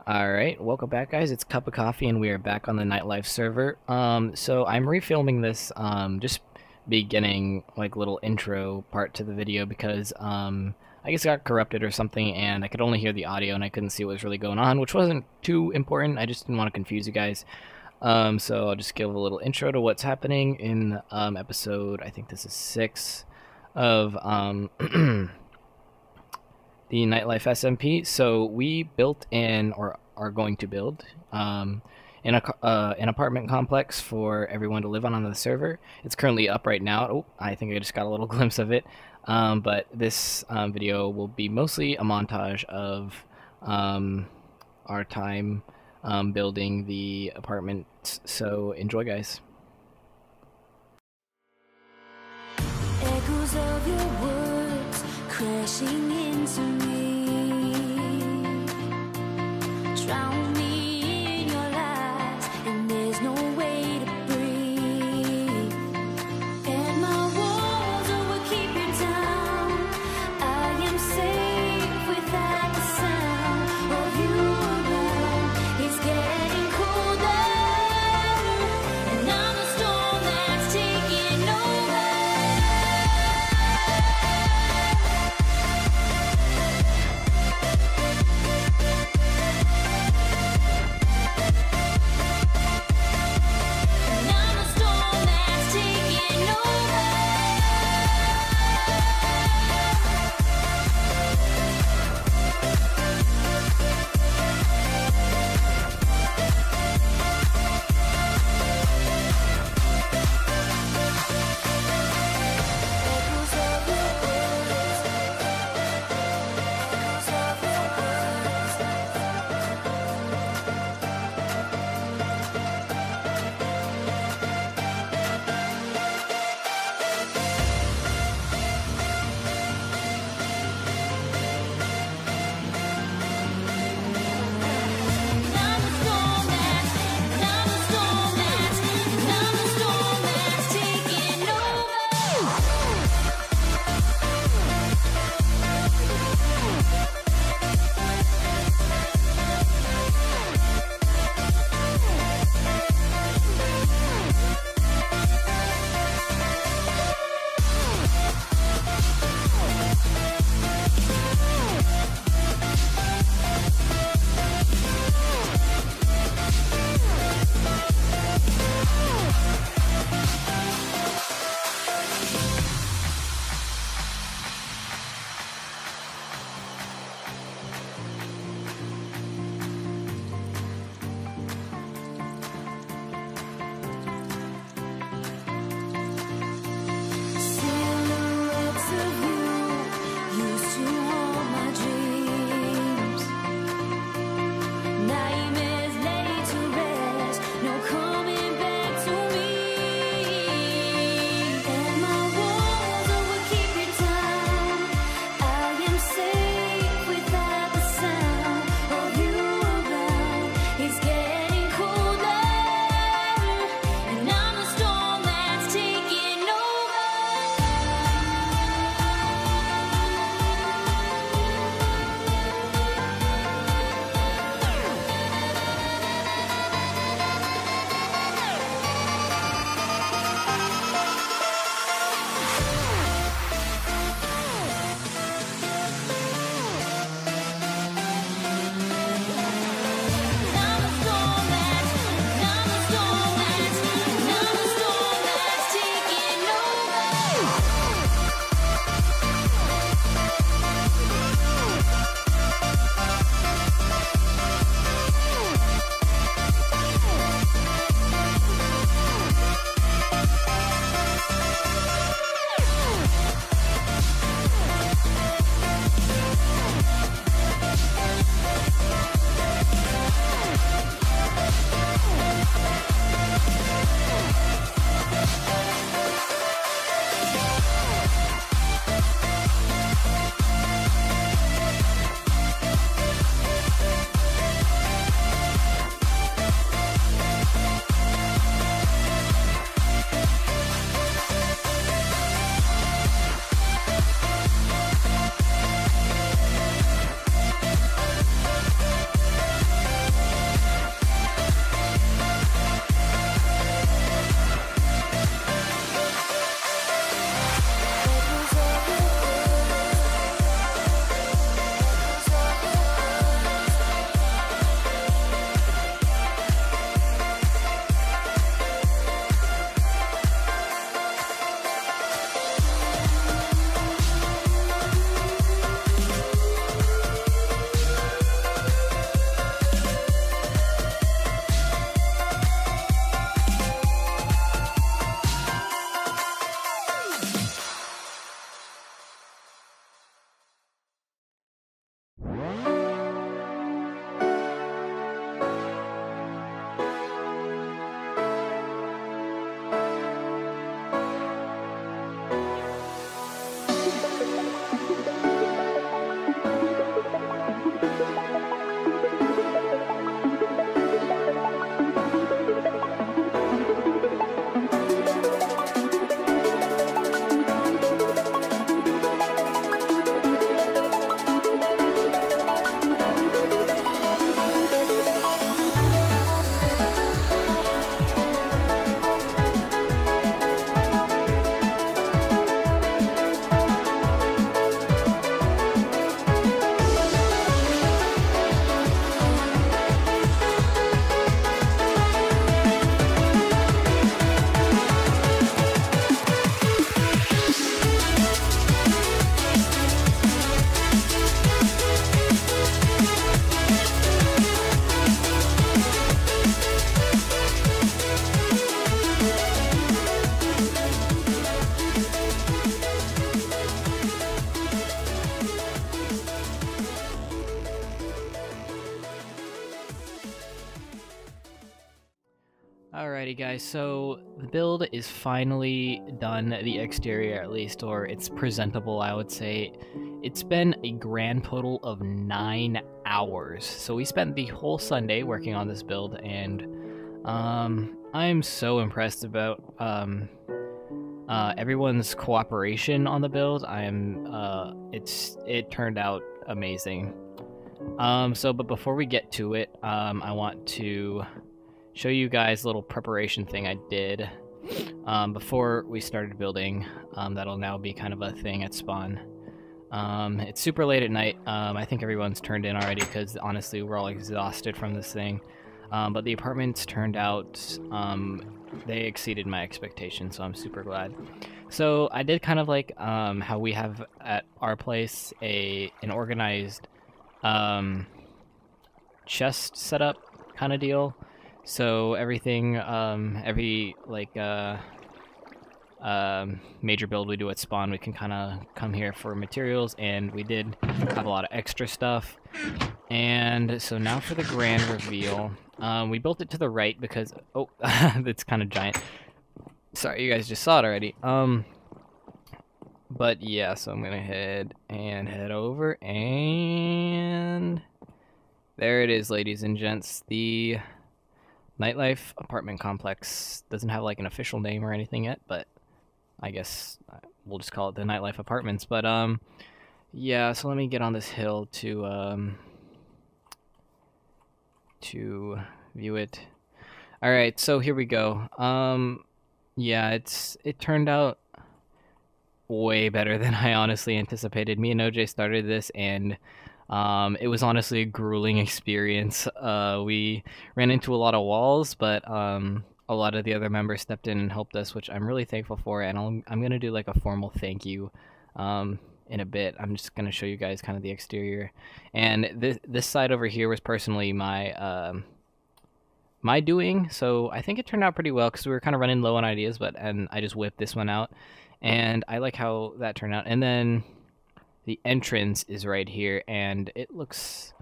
Alright, welcome back guys, it's CupaCoffee and we are back on the NightLife server. So I'm refilming this, just beginning, like, little intro part to the video because, I guess it got corrupted or something and I could only hear the audio and I couldn't see what was really going on, which wasn't too important, I just didn't want to confuse you guys. So I'll just give a little intro to what's happening in, episode, I think this is 6 of, the NightLife SMP. So we built or are going to build an apartment complex for everyone to live on the server. It's currently up right now. Oh, I think I just got a little glimpse of it. But this video will be mostly a montage of our time building the apartment. So enjoy, guys. Echoes of your words crashing into me, drown me in your lies, and there's no way to breathe. And my walls will keep you down. I am safe without the sound of you around. It's getting colder, and I'm the storm that's taking over. Alrighty guys, so the build is finally done, the exterior at least, or it's presentable I would say. It's been a grand total of 9 hours. So we spent the whole Sunday working on this build, and I'm so impressed about everyone's cooperation on the build. It turned out amazing. But before we get to it, I want to show you guys a little preparation thing I did before we started building. That'll now be kind of a thing at spawn. It's super late at night. I think everyone's turned in already because honestly we're all exhausted from this thing. But the apartments turned out, they exceeded my expectations, so I'm super glad. So I did kind of like how we have at our place an organized chest setup kind of deal. So everything, every like major build we do at spawn, we can kind of come here for materials, and we did have a lot of extra stuff. And so now for the grand reveal, we built it to the right because it's kind of giant. Sorry, you guys just saw it already. But yeah, so I'm gonna head over, and there it is, ladies and gents. The NightLife apartment complex doesn't have like an official name or anything yet, but I guess we'll just call it the NightLife Apartments. But yeah, so let me get on this hill to view it. All right, so here we go. Yeah, it turned out way better than I honestly anticipated. Me and OJ started this, and it was honestly a grueling experience. We ran into a lot of walls, but a lot of the other members stepped in and helped us, which I'm really thankful for. And I'm gonna do like a formal thank you in a bit. I'm just gonna show you guys kind of the exterior, and this side over here was personally my my doing. So I think it turned out pretty well because we were kind of running low on ideas, and I just whipped this one out, and I like how that turned out. And then the entrance is right here, and it looks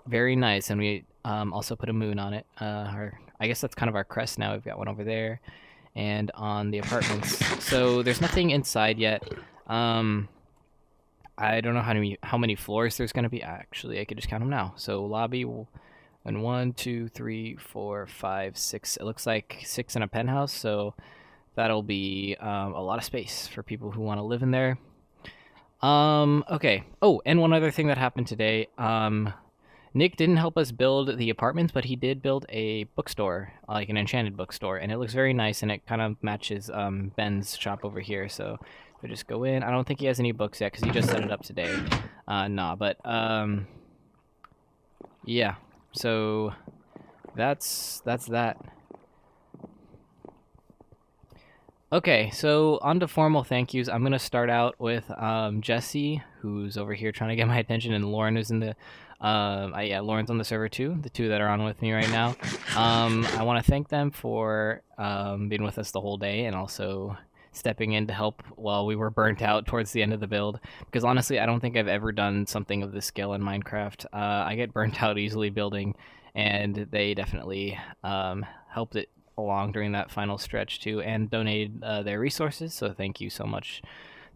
very nice. And we also put a moon on it. I guess that's kind of our crest now. We've got one over there, and on the apartments. So there's nothing inside yet. I don't know how many floors there's gonna be. Actually, I could just count them now. So lobby, and 1, 2, 3, 4, 5, 6. It looks like 6 in a penthouse. So that'll be a lot of space for people who want to live in there. Okay. Oh, and one other thing that happened today. Nick didn't help us build the apartments, but he did build a bookstore, like an enchanted bookstore, and it looks very nice, and it kind of matches Ben's shop over here. So we just go in. I don't think he has any books yet because he just set it up today. Yeah. So that's that. Okay, so on to formal thank yous. I'm gonna start out with Jesse, who's over here trying to get my attention, and Lauren is in the yeah, Lauren's on the server too, the two that are on with me right now. I want to thank them for being with us the whole day, and also stepping in to help while we were burnt out towards the end of the build, because honestly I don't think I've ever done something of this scale in Minecraft. I get burnt out easily building, and they definitely helped it along during that final stretch too, and donated their resources, so thank you so much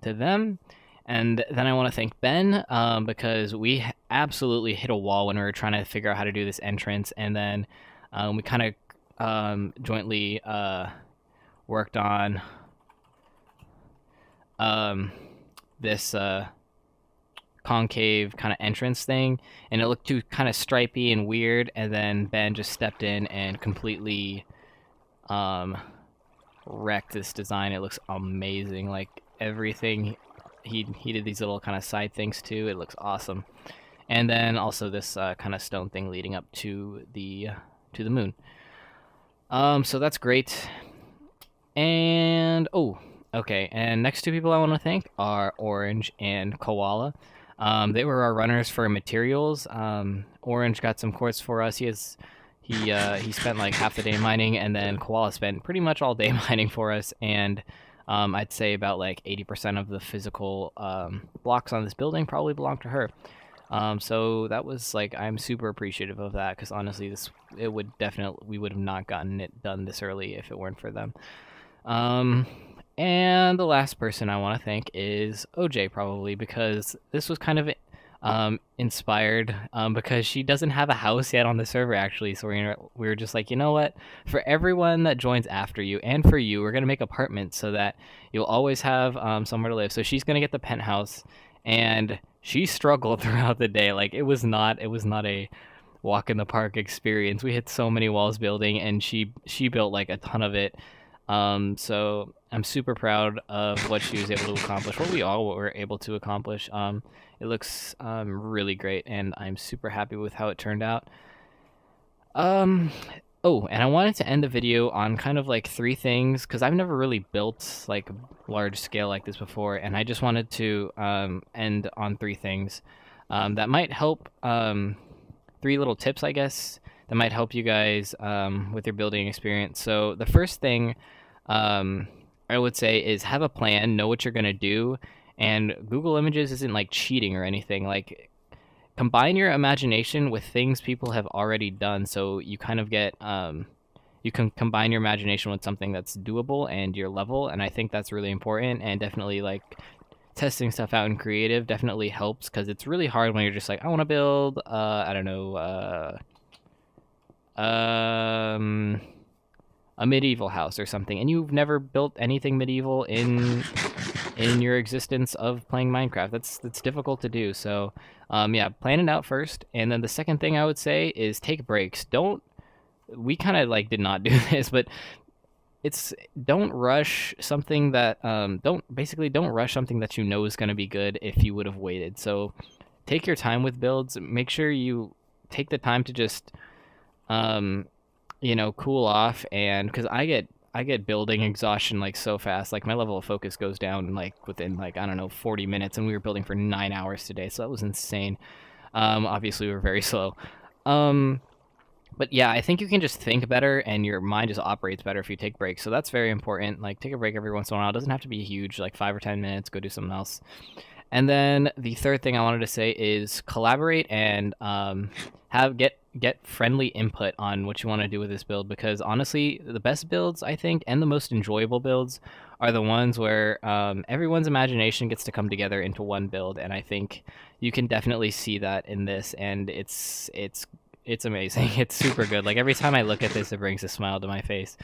to them. And then I want to thank Ben, because we absolutely hit a wall when we were trying to figure out how to do this entrance, and then we kind of jointly worked on this concave kind of entrance thing, and it looked too kind of stripey and weird, and then Ben just stepped in and completely wrecked this design. It looks amazing. Like everything he did, these little kind of side things too. It looks awesome. And then also this kind of stone thing leading up to the moon. So that's great. And okay, and next two people I want to thank are Orange and Koala. They were our runners for materials. Orange got some quartz for us. He spent like half the day mining, and then Koala spent pretty much all day mining for us, and I'd say about like 80% of the physical blocks on this building probably belong to her. So that was like, I'm super appreciative of that, because honestly, we would have not gotten it done this early if it weren't for them. Um, and the last person I want to thank is OJ, probably, because this was kind of inspired, because she doesn't have a house yet on the server, actually. So we were just like, you know what? For everyone that joins after you and for you, we're going to make apartments so that you'll always have somewhere to live. So she's going to get the penthouse, and she struggled throughout the day. Like, it was not a walk in the park experience. We hit so many walls building, and she built like a ton of it. So I'm super proud of what she was able to accomplish, what we all were able to accomplish. It looks really great, and I'm super happy with how it turned out. Oh, and I wanted to end the video on kind of like 3 things, because I've never really built like large scale like this before, and I just wanted to end on 3 things that might help, 3 little tips, I guess, that might help you guys with your building experience. So the first thing I would say is have a plan, know what you're going to do, and Google Images isn't like cheating or anything. Like, combine your imagination with things people have already done, so you kind of get you can combine your imagination with something that's doable and your level, and I think that's really important. And definitely, like, testing stuff out in creative definitely helps, because it's really hard when you're just like, I want to build I don't know, a medieval house or something, and you've never built anything medieval in your existence of playing Minecraft. That's difficult to do. So yeah, plan it out first. And then the second thing I would say is take breaks. We kind of like did not do this, but don't rush something that don't rush something that you know is going to be good if you would have waited. So take your time with builds. Make sure you take the time to just you know, cool off. And because I get building exhaustion like so fast, like my level of focus goes down like within, like, I don't know, 40 minutes, and we were building for 9 hours today, so that was insane. Obviously we were very slow. But yeah, I think you can just think better, and your mind just operates better if you take breaks. So that's very important. Like, take a break every once in a while. It doesn't have to be huge, like 5 or 10 minutes, go do something else. And then the third thing I wanted to say is collaborate and get friendly input on what you want to do with this build, because honestly, the best builds, I think, and the most enjoyable builds are the ones where everyone's imagination gets to come together into one build, and I think you can definitely see that in this, and it's amazing. It's super good. Like, every time I look at this, it brings a smile to my face.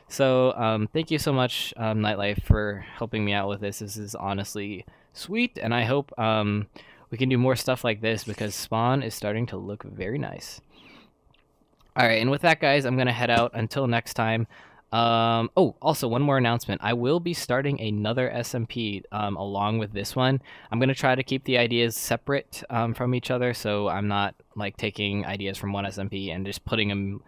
So thank you so much, NightLife, for helping me out with this. This is honestly sweet, and I hope we can do more stuff like this, because Spawn is starting to look very nice. Alright, and with that, guys, I'm going to head out. Until next time. Oh, also, one more announcement. I will be starting another SMP along with this one. I'm going to try to keep the ideas separate from each other, so I'm not like taking ideas from one SMP and just putting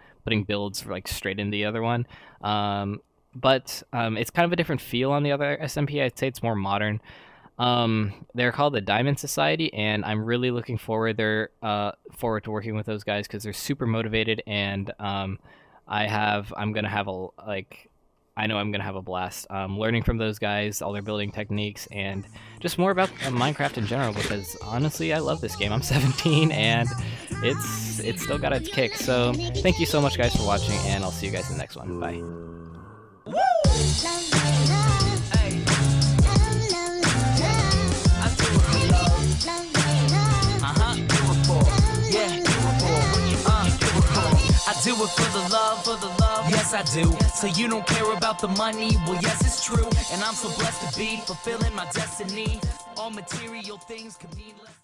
builds like straight in the other one. But it's kind of a different feel on the other SMP. I'd say it's more modern. They're called the Diamond Society, and I'm really looking forward to working with those guys, because they're super motivated, and I'm gonna have a blast learning from those guys, all their building techniques, and just more about Minecraft in general, because honestly, I love this game. I'm 17, and it's still got its kick. So thank you so much, guys, for watching, and I'll see you guys in the next one. Bye. I do it for the love, yes I do. So you don't care about the money, well yes it's true. And I'm so blessed to be fulfilling my destiny. All material things could mean less.